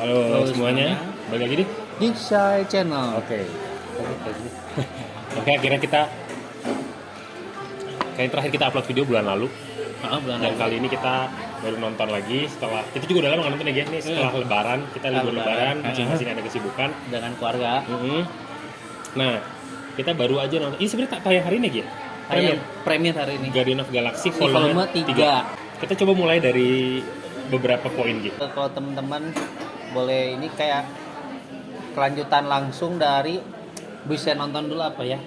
Halo semuanya, balik lagi di Shy Channel. Oke. Oke, akhirnya kayak terakhir kita upload video bulan lalu. Dan kali ini kita baru nonton lagi setelah kita juga udah lama nggak nonton lagi nih setelah Lebaran, kita libur Lebaran, masing-masing ada kesibukan dengan keluarga. Nah, kita baru aja nonton. Ini sebenarnya tak tayang hari ini ya? Premier hari ini. Guardian of Galaxy volume 3. Kita coba mulai dari beberapa poin gitu. Kalau teman-teman boleh ini kayak kelanjutan langsung dari bisa nonton dulu apa ya?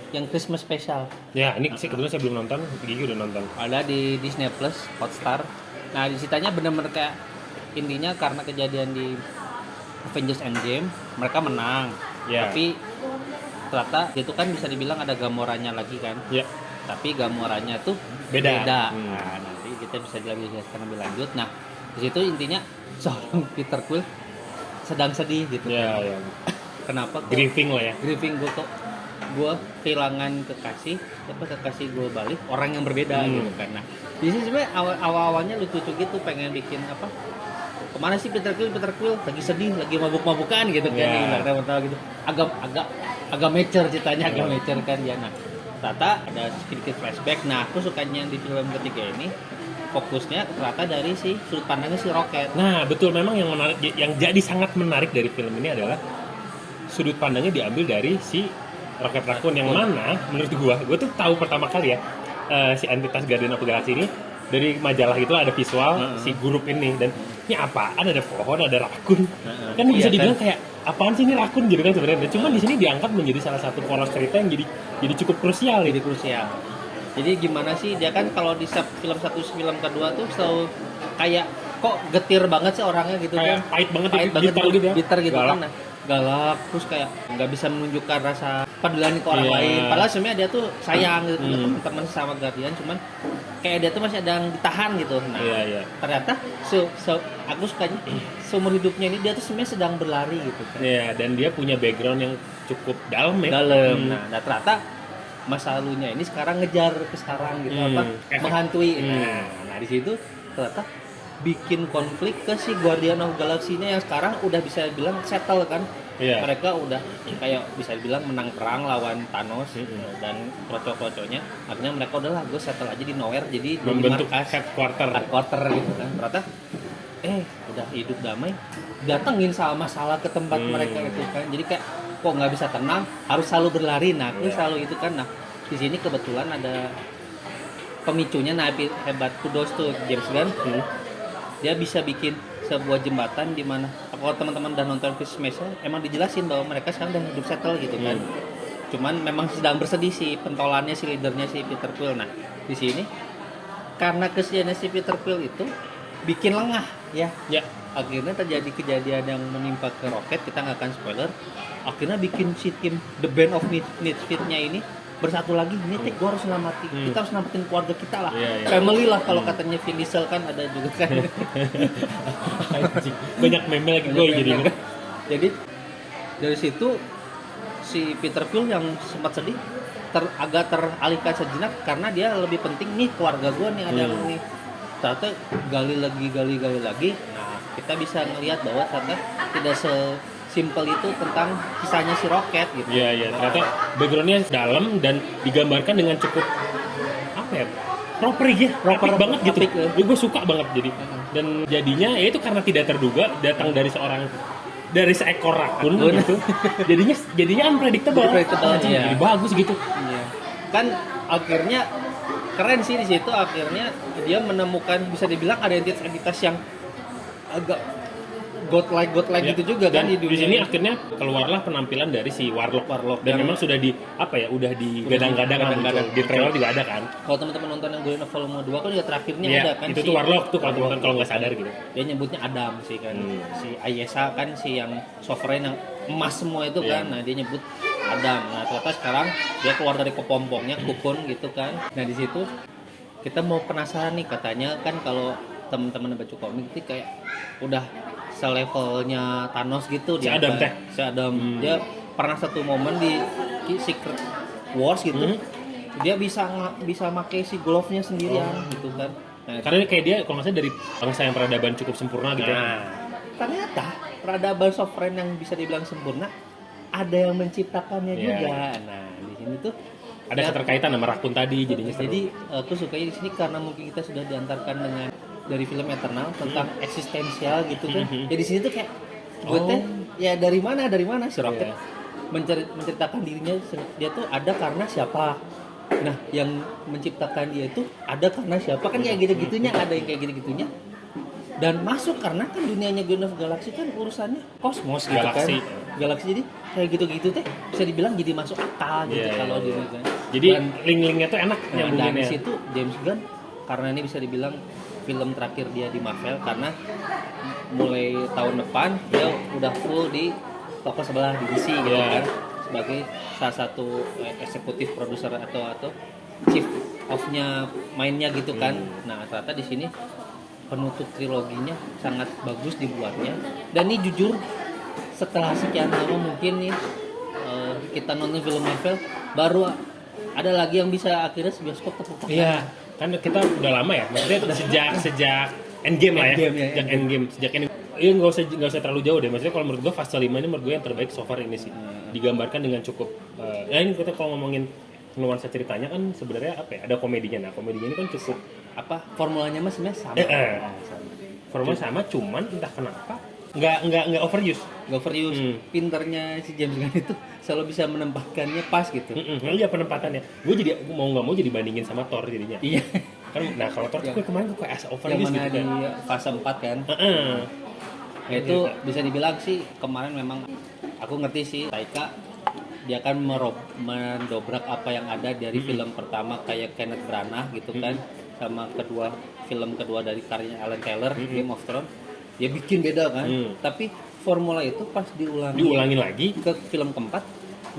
Yang Christmas special. Ya, ini sih kebetulan saya belum nonton, Gigi udah nonton. Ada di Disney Plus, Hotstar. Nah, di ceritanya benar-benar kayak intinya karena kejadian di Avengers Endgame, mereka menang. Ya. Tapi ternyata itu kan bisa dibilang ada Gamoranya lagi kan. Ya. Tapi Gamoranya tuh beda. Nah, nanti kita bisa jelaskan lebih lanjut. Nah, di situ intinya seorang Peter Quill sedang sedih gitu. Ya, ya. Kenapa? Grieving lah ya. Grieving gue kehilangan kekasih gue balik orang yang berbeda gitu kan. Nah, di sini sebenarnya awalnya lucu gitu pengen bikin apa? Kemana sih Peter Quill lagi sedih, lagi mabuk-mabukan gitu kan. Tahu gitu. Agak mature ceritanya, agak mature kan ya. Nah, ternyata ada sedikit flashback. Nah, aku sukanya di film ketiga ini fokusnya ternyata dari sudut pandangnya si Rocket. Nah, betul, memang yang menarik, yang jadi sangat menarik dari film ini adalah sudut pandangnya diambil dari si Rocket Raccoon yang mana menurut gua tuh tahu pertama kali ya si entitas Guardian of the Galaxy ini dari majalah itu ada visual si grup ini, dan ini apaan, ada pohon, ada rakun, kan bisa dibilang kayak apaan sih ini rakun gitu kan sebenarnya. Cuman di sini diangkat menjadi salah satu poros cerita yang jadi cukup krusial. Jadi gimana sih dia kan kalau di film 1 film kedua tuh selalu kayak kok getir banget sih orangnya gitu kayak kan. Pahit banget bitter gitu galak. kan. Nah, galak terus kayak nggak bisa menunjukkan rasa pedulian ke orang lain. Padahal sebenarnya dia tuh sayang gitu teman sama Guardian, cuman kayak dia tuh masih ada yang ditahan gitu. Nah, ternyata aku sukanya seumur hidupnya ini dia tuh sebenarnya sedang berlari gitu kan. Iya, dan dia punya background yang cukup dalam ya. Nah, ternyata masa lalunya ini sekarang ngejar ke sekarang gitu menghantui. Nah, di situ ternyata bikin konflik ke si Guardian of Galaxy-nya yang sekarang udah bisa bilang settle kan. Mereka udah kayak bisa dibilang menang perang lawan Thanos dan kroco-kroconya. Akhirnya mereka udahlah gue settle aja di Nowhere, jadi membentuk headquarter gitu kan. Ternyata udah hidup damai, datengin masalah ke tempat mereka itu kan. Jadi kayak kok nggak bisa tenang, harus selalu berlari. Nah, aku selalu itu kan. Nah, di sini kebetulan ada pemicunya. Nah, hebat kudos tuh James Gunn. Dia bisa bikin sebuah jembatan di mana kalau teman-teman udah nonton Christmas emang dijelasin bahwa mereka sekarang udah hidup settle gitu kan. Cuman memang sedang bersedih si pentolannya, si leadernya si Peter Quill. Nah, di sini karena kesedihannya si Peter Quill itu bikin lengah ya. Akhirnya terjadi kejadian yang menimpa ke Rocket, kita nggak akan spoiler. Akhirnya bikin si tim The Band of Misfits-nya ini bersatu lagi. Gue harus selamatin, kita harus selamatin keluarga kita lah, family lah kalau katanya Vin Diesel kan ada juga kan. Banyak meme lagi gue jadi dari situ si Peter Quill yang sempat sedih agak teralihkan sejenak karena dia lebih penting nih keluarga gue nih ada yang nih. Ternyata gali lagi. Nah, kita bisa ngelihat bahwa ternyata tidak simpel itu tentang kisahnya si Rocket gitu. Iya, ternyata backgroundnya dalam dan digambarkan dengan cukup proper banget gitu. Gue suka banget jadi. Dan jadinya ya itu karena tidak terduga datang dari seekor rakun gitu. jadinya unpredictable. Jadi bagus gitu. Iya. Kan akhirnya keren sih di situ, akhirnya dia menemukan bisa dibilang ada entitas yang agak godlike gitu juga dan kan di dunia. Di sini akhirnya keluarlah penampilan dari si Warlock dan memang sudah udah digadang-gadang di trailer juga ada kan. Kalau teman-teman nonton yang Guardian of Volume 2 kan juga terakhirnya ada kan itu tuh Warlock tuh kalau teman-teman kalau nggak sadar gitu. Dia nyebutnya Adam sih kan. Si Ayesa kan si yang sovereign yang emas semua itu kan. Nah, dia nyebut Adam. Nah, ternyata sekarang dia keluar dari kepompongnya Cocoon gitu kan. Nah, di situ kita mau penasaran nih, katanya kan kalau teman-teman baca komik itu kayak udah selevelnya Thanos gitu si Adam. Dia pernah satu momen di Secret Wars gitu. Dia bisa pakai si glove-nya sendirian gitu kan. Nah, karena kayak dia kalau nggak salah dari bangsa yang peradaban cukup sempurna gitu. ternyata peradaban sovereign yang bisa dibilang sempurna ada yang menciptakannya juga. Nah di sini tuh Ada keterkaitan sama Rakun tadi jadinya seru. jadi aku sukanya di sini karena mungkin kita sudah diantarkan dengan dari film Eternal tentang eksistensial gitu kan. Ya di sini tuh kayak gue teh ya dari mana si Rocket menceritakan dirinya dia tuh ada karena siapa. Nah, yang menciptakan dia itu ada karena siapa kan kayak gitu-gitunya, ada yang kayak gitu-gitunya. Dan masuk karena kan dunianya Guardian of Galaxy kan urusannya kosmos gitu Galaksi. kan. Galaksi jadi kayak gitu-gitu teh bisa dibilang jadi masuk akal gitu kalau di kan. Jadi link-linknya tuh enak Nah, nyambunginnya. dari situ James Gunn karena ini bisa dibilang film terakhir dia di Marvel karena mulai tahun depan dia udah full di toko sebelah di DC gitu kan sebagai salah satu eksekutif produser atau chief of-nya mainnya gitu kan. Nah, ternyata di sini penutup triloginya sangat bagus dibuatnya dan ini jujur setelah sekian lama mungkin nih kita nonton film Marvel baru ada lagi yang bisa akhirnya bioskop tepuk tangan. Iya, kan kita udah lama ya. Maksudnya sejak Endgame lah ya. Sejak Endgame. Iya nggak usah terlalu jauh deh. Maksudnya kalau menurut gue fase 5 ini menurut gue yang terbaik so far ini sih. Digambarkan dengan cukup. Ya ini kita kalau ngomongin nuansa ceritanya kan sebenarnya apa ya? Ada komedinya. Nah komedinya ini kan cukup Formulanya mas sebenarnya sama. Formula sama, cuman entah kenapa nggak overuse. Nggak overuse. Pinternya si James Gunn itu selalu bisa menempatkannya pas gitu. Iya penempatannya. Gue jadi mau nggak mau jadi bandingin sama Thor jadinya. Iya. Kan, nah kalau Thor tuh kemarin gue kayak overuse yang mana gitu kan. di fase 4 kan. Ya itu bisa dibilang sih kemarin memang aku ngerti sih Taika dia akan mendobrak apa yang ada dari film pertama kayak Kenneth Branagh gitu kan sama film kedua dari karyanya Alan Taylor Game of Thrones dia bikin beda kan tapi formula itu pas diulangin lagi ke film keempat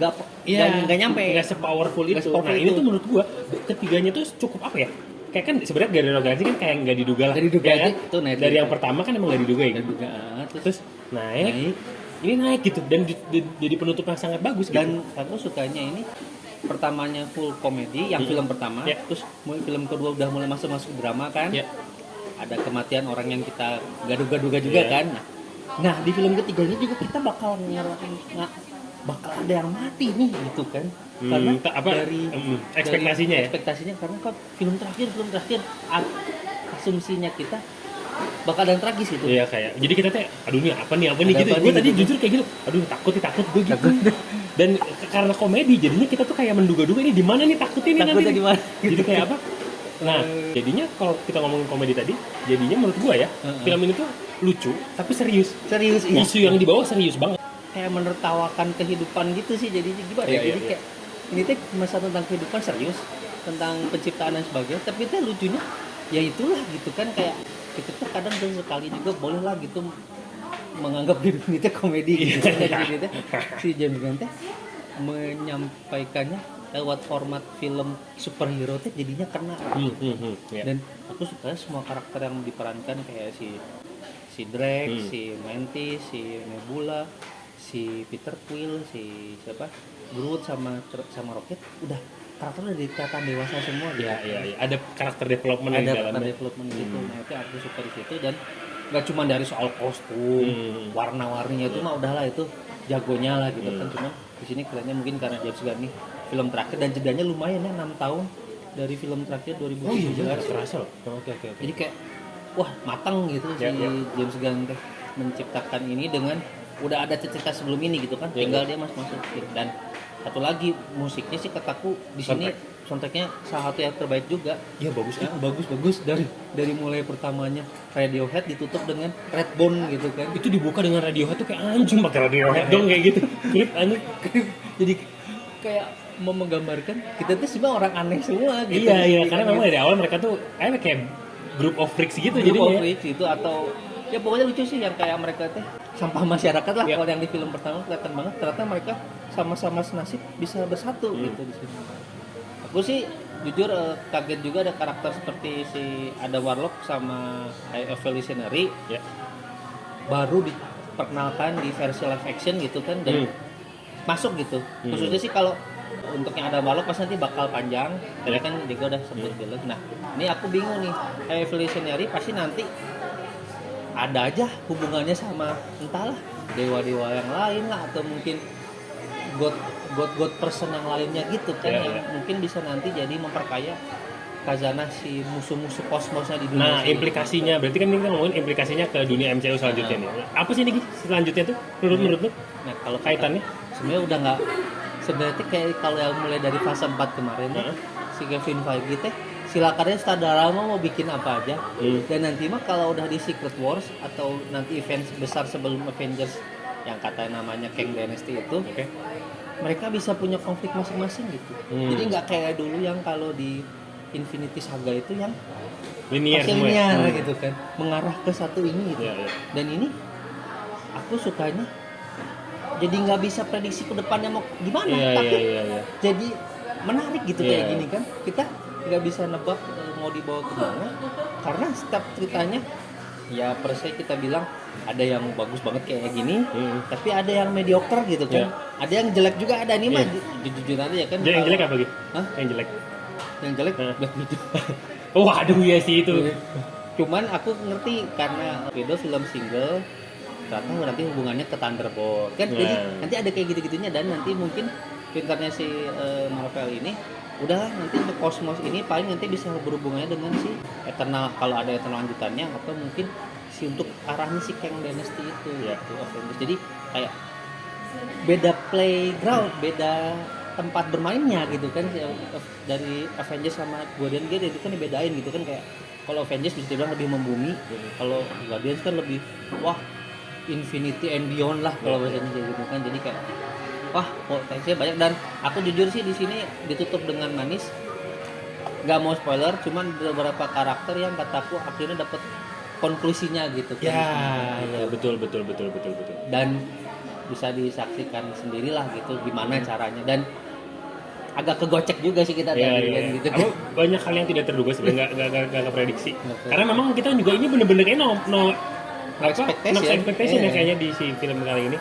nggak nyampe nggak sepowerful itu. Nah ini tuh menurut gua ketiganya tuh cukup apa ya kayak kan sebenarnya Guardian of Galaxy kan kayak nggak diduga lah kan? Dari yang pertama kan emang nggak diduga ya terus naik ini naik gitu dan jadi penutup yang sangat bagus dan gitu. aku sukanya ini pertamanya full komedi yang film pertama terus film kedua udah mulai masuk drama kan ada kematian orang yang kita nggak duga-duga juga kan nah di film ketiganya juga kita bakal bakal ada yang mati nih gitu kan karena dari ekspektasinya karena kan film terakhir asumsinya kita bakal ada yang tragis gitu. Iya kayak. Jadi kita aduh nih apa nih gitu. Gue tadi jujur kayak gitu. Aduh takut gue gitu. Dan karena komedi jadinya kita tuh kayak menduga-duga ini di mana nih takutnya nanti. Gimana? Jadi kayak apa? Nah, jadinya kalau kita ngomongin komedi tadi, jadinya menurut gue ya, film ini tuh lucu tapi serius. Iya. Isu yang dibawa serius banget. Kayak menertawakan kehidupan gitu sih. Jadi gimana? Jadi kayak ini tuh masalah tentang kehidupan serius, tentang penciptaan dan sebagainya. Tapi itu lucunya ya itulah gitu kan kayak kita tuh kadang sekali juga boleh lah gitu menganggap hidup ini teh komedi gitu kan jadi si James Gunn teh menyampaikannya lewat format film superhero teh jadinya kena dan aku suka semua karakter yang diperankan kayak si Drake, si Mantis, si Nebula, si Peter Quill, si siapa Groot sama Rocket udah karakter udah kelihatan dewasa semua gitu. Iya. Ada karakter development di situ. Nah, itu aku suka di situ dan nggak cuma dari soal kostum, warna-warninya itu mah udahlah itu jagonya lah gitu kan. Cuma di sini kerennya mungkin karena James Gunn nih film terakhir dan jedanya lumayan ya 6 tahun dari film terakhir 2017. Oh iya, terasa loh. Oke. Jadi kayak wah matang gitu si James Gunn teh menciptakan ini dengan udah ada cerita sebelum ini gitu kan. Tinggal dia masuk dan satu lagi musiknya sih kataku di sini soundtracknya salah satu yang terbaik juga. Iya bagus ya. Bagus dari mulai pertamanya Radiohead ditutup dengan Redbone gitu kan. Itu dibuka dengan Radiohead tuh kayak anjing pakai Radiohead dong kayak gitu. Klip anjing. Jadi kayak mau menggambarkan kita tuh sebenarnya orang aneh semua gitu. Iya karena memang dari awal mereka tuh kayak group of freaks gitu jadinya. Group of freaks itu atau ya pokoknya lucu sih yang kayak mereka teh sampah masyarakat lah kalau yang di film pertama kelihatan banget ternyata mereka sama-sama senasib bisa bersatu gitu di sini. Aku sih jujur kaget juga ada karakter seperti ada Warlock sama Evolutionary baru diperkenalkan di versi live action gitu kan dan masuk gitu. Khususnya sih kalau untuk yang ada Warlock pas nanti bakal panjang, tadi kan juga udah sebut dulu. Nah, ini aku bingung nih, Evolutionary pasti nanti ada aja hubungannya sama entahlah dewa-dewa yang lain lah, atau mungkin god person yang lainnya gitu kan, Ya, yang ya. mungkin bisa nanti jadi memperkaya khazanah si musuh-musuh kosmosnya di dunia Nah, sini. implikasinya berarti kan kita ngomongin implikasinya ke dunia MCU selanjutnya nih. Apa sih nih Gi, selanjutnya tuh menurut lu Nah kalau kaitannya? sebenarnya udah nggak, sebenarnya tuh kayak kalau yang mulai dari fase 4 kemarin tuh, Heeh. si Kevin Feige teh silakan aja sutradara mau bikin apa aja. Dan nanti mah kalau udah di Secret Wars atau nanti event besar sebelum Avengers yang katanya namanya Kang Dynasty itu, Oke. mereka bisa punya konflik masing-masing gitu. Jadi nggak kayak dulu yang kalau di Infinity Saga itu yang Linear masih semua. Ya? linear gitu kan, mengarah ke satu ini gitu. Iya, iya. Dan ini aku sukanya jadi nggak bisa prediksi ke depannya mau gimana, Iya, tapi iya. jadi menarik gitu Iya. kayak gini kan, kita nggak bisa nebak mau dibawa kemana, karena setiap ceritanya ya per se kita bilang ada yang bagus banget kayak gini, tapi ada yang mediocre gitu kan, Iya. ada yang jelek juga, ada nih mah Iya. jujur aja ya kan. Jadi yang jelek apa Gi? Hah? Yang jelek. Yang jelek Hah? Black Widow. Oh, aduh ya sih itu. Cuman aku ngerti karena Widow film single, ternyata nanti hubungannya ke Thunderbolt kan, jadi Nah. nanti ada kayak gitu-gitunya, dan nanti mungkin pintarnya si Marvel ini udahlah nanti untuk kosmos ini paling nanti bisa berhubungannya dengan si Eternal, kalau ada Eternal lanjutannya, atau mungkin si untuk arahnya si Kang Dynasty itu Ya. gitu, Avengers. Jadi kayak beda playground, beda tempat bermainnya gitu kan, dari Avengers sama Guardian Gate itu kan dibedain gitu kan, kayak kalau Avengers bisa dibilang lebih membumi, kalau Guardians kan lebih wah Infinity and Beyond lah kalau bahasanya kayak gitu kan. Jadi kayak wah potensinya banyak, dan aku jujur sih di sini ditutup dengan manis, nggak mau spoiler, cuman beberapa karakter yang kataku akhirnya dapat konklusinya gitu kan. Ya, betul. Dan bisa disaksikan sendirilah gitu gimana caranya, dan agak kegocek juga sih kita tadi kan gitu kan. Apa, banyak hal yang tidak terduga sebenarnya, nggak keprediksi. Karena memang kita juga ini bener-bener kayak no expectation ya kayaknya di si film kali ini.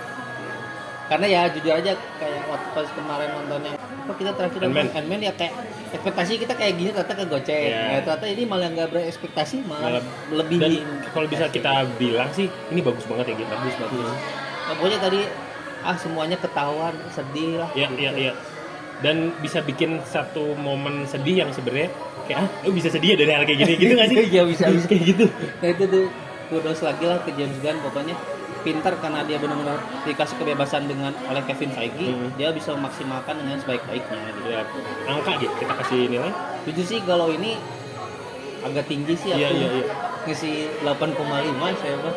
Karena ya jujur aja kayak waktu pas kemarin nonton yang apa kita terakhir nonton Ant-Man ya, kayak ekspektasi kita kayak gini ternyata kegocek. Ya, ternyata ini malah nggak berekspektasi, malah lebih. Dan kalau bisa kita bilang sih ini bagus banget ya gitu. bagus. Nah, pokoknya tadi semuanya ketahuan, sedih lah. Iya. Dan bisa bikin satu momen sedih yang sebenarnya kayak bisa sedih ya dari hal kayak gini gitu nggak sih? Iya bisa kayak gitu. Nah itu tuh kudos lagi lah ke James Gunn, pokoknya pintar karena dia benar-benar dikasih kebebasan dengan oleh Kevin Feige, dia bisa memaksimalkan dengan sebaik-baiknya gitu. Ya, angka gitu kita kasih nilai. Jujur sih kalau ini agak tinggi sih aku. Iya. Ngisi 8,5 saya Pak.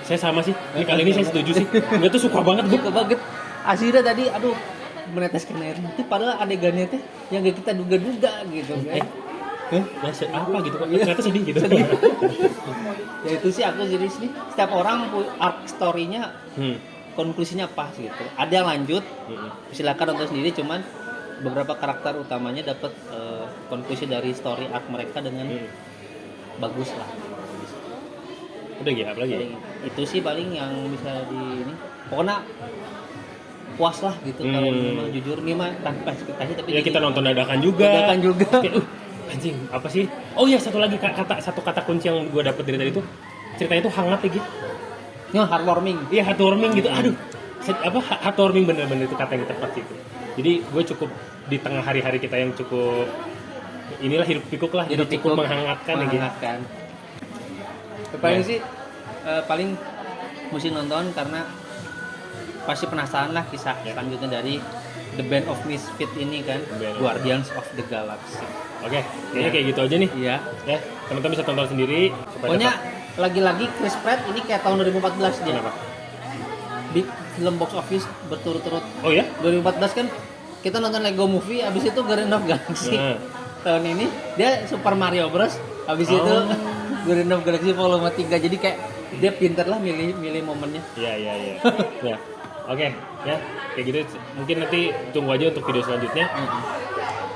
Saya sama sih. Ini kali ini saya setuju sih. Gue tuh suka banget gue. Suka banget. Aslinya tadi aduh meneteskan air mata, padahal adegannya teh yang gak kita duga-duga gitu kan. Maksud apa gitu kok? Ternyata sedih gitu. Ya itu sih aku jadi sini setiap orang arc story-nya konklusinya pas gitu. Ada yang lanjut, silakan nonton sendiri, cuman beberapa karakter utamanya dapat konklusi dari story arc mereka dengan bagus lah. Udah gitu apa lagi? Itu sih paling yang bisa di ini. Pokoknya puas lah gitu kalau memang jujur nih mah tanpa ekspektasi, tapi ya kita nonton dadakan juga. Kayak, anjing apa sih? Oh iya, satu lagi satu kata kunci yang gue dapet dari tadi itu ceritanya itu hangat ya gitu. Ya heartwarming. Iya, heartwarming gitu. Aduh, heartwarming bener-bener itu kata yang tepat gitu. Jadi gue cukup di tengah hari-hari kita yang cukup inilah hidup pikuk lah, jadi cukup menghangatkan ya gitu. Paling sih paling mesti nonton karena pasti penasaran lah kisah selanjutnya dari The Band of Misfit ini kan, Guardians of the Galaxy. Oke, kayaknya kayak gitu aja nih. Iya. Ya, teman-teman bisa tonton sendiri. Pokoknya lagi-lagi Chris Pratt ini kayak tahun 2014 dia. Kenapa? Di film box office berturut-turut. Oh ya? 2014 kan kita nonton Lego Movie, abis itu Guardians of the Galaxy. Tahun ini dia Super Mario Bros. Abis itu Guardians of the Galaxy Volume 3. Jadi kayak dia pinter lah milih momennya. Iya. Ya. Oke, ya kayak gitu. Mungkin nanti tunggu aja untuk video selanjutnya.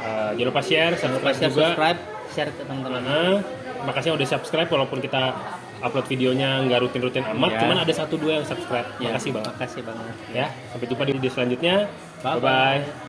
Jangan lupa share, subscribe, share ke teman-teman. Makasih yang udah subscribe walaupun kita upload videonya nggak rutin-rutin amat, cuman ada 1-2 yang subscribe. Makasih banget. Makasih banget. Ya, sampai jumpa di video selanjutnya. Bye bye.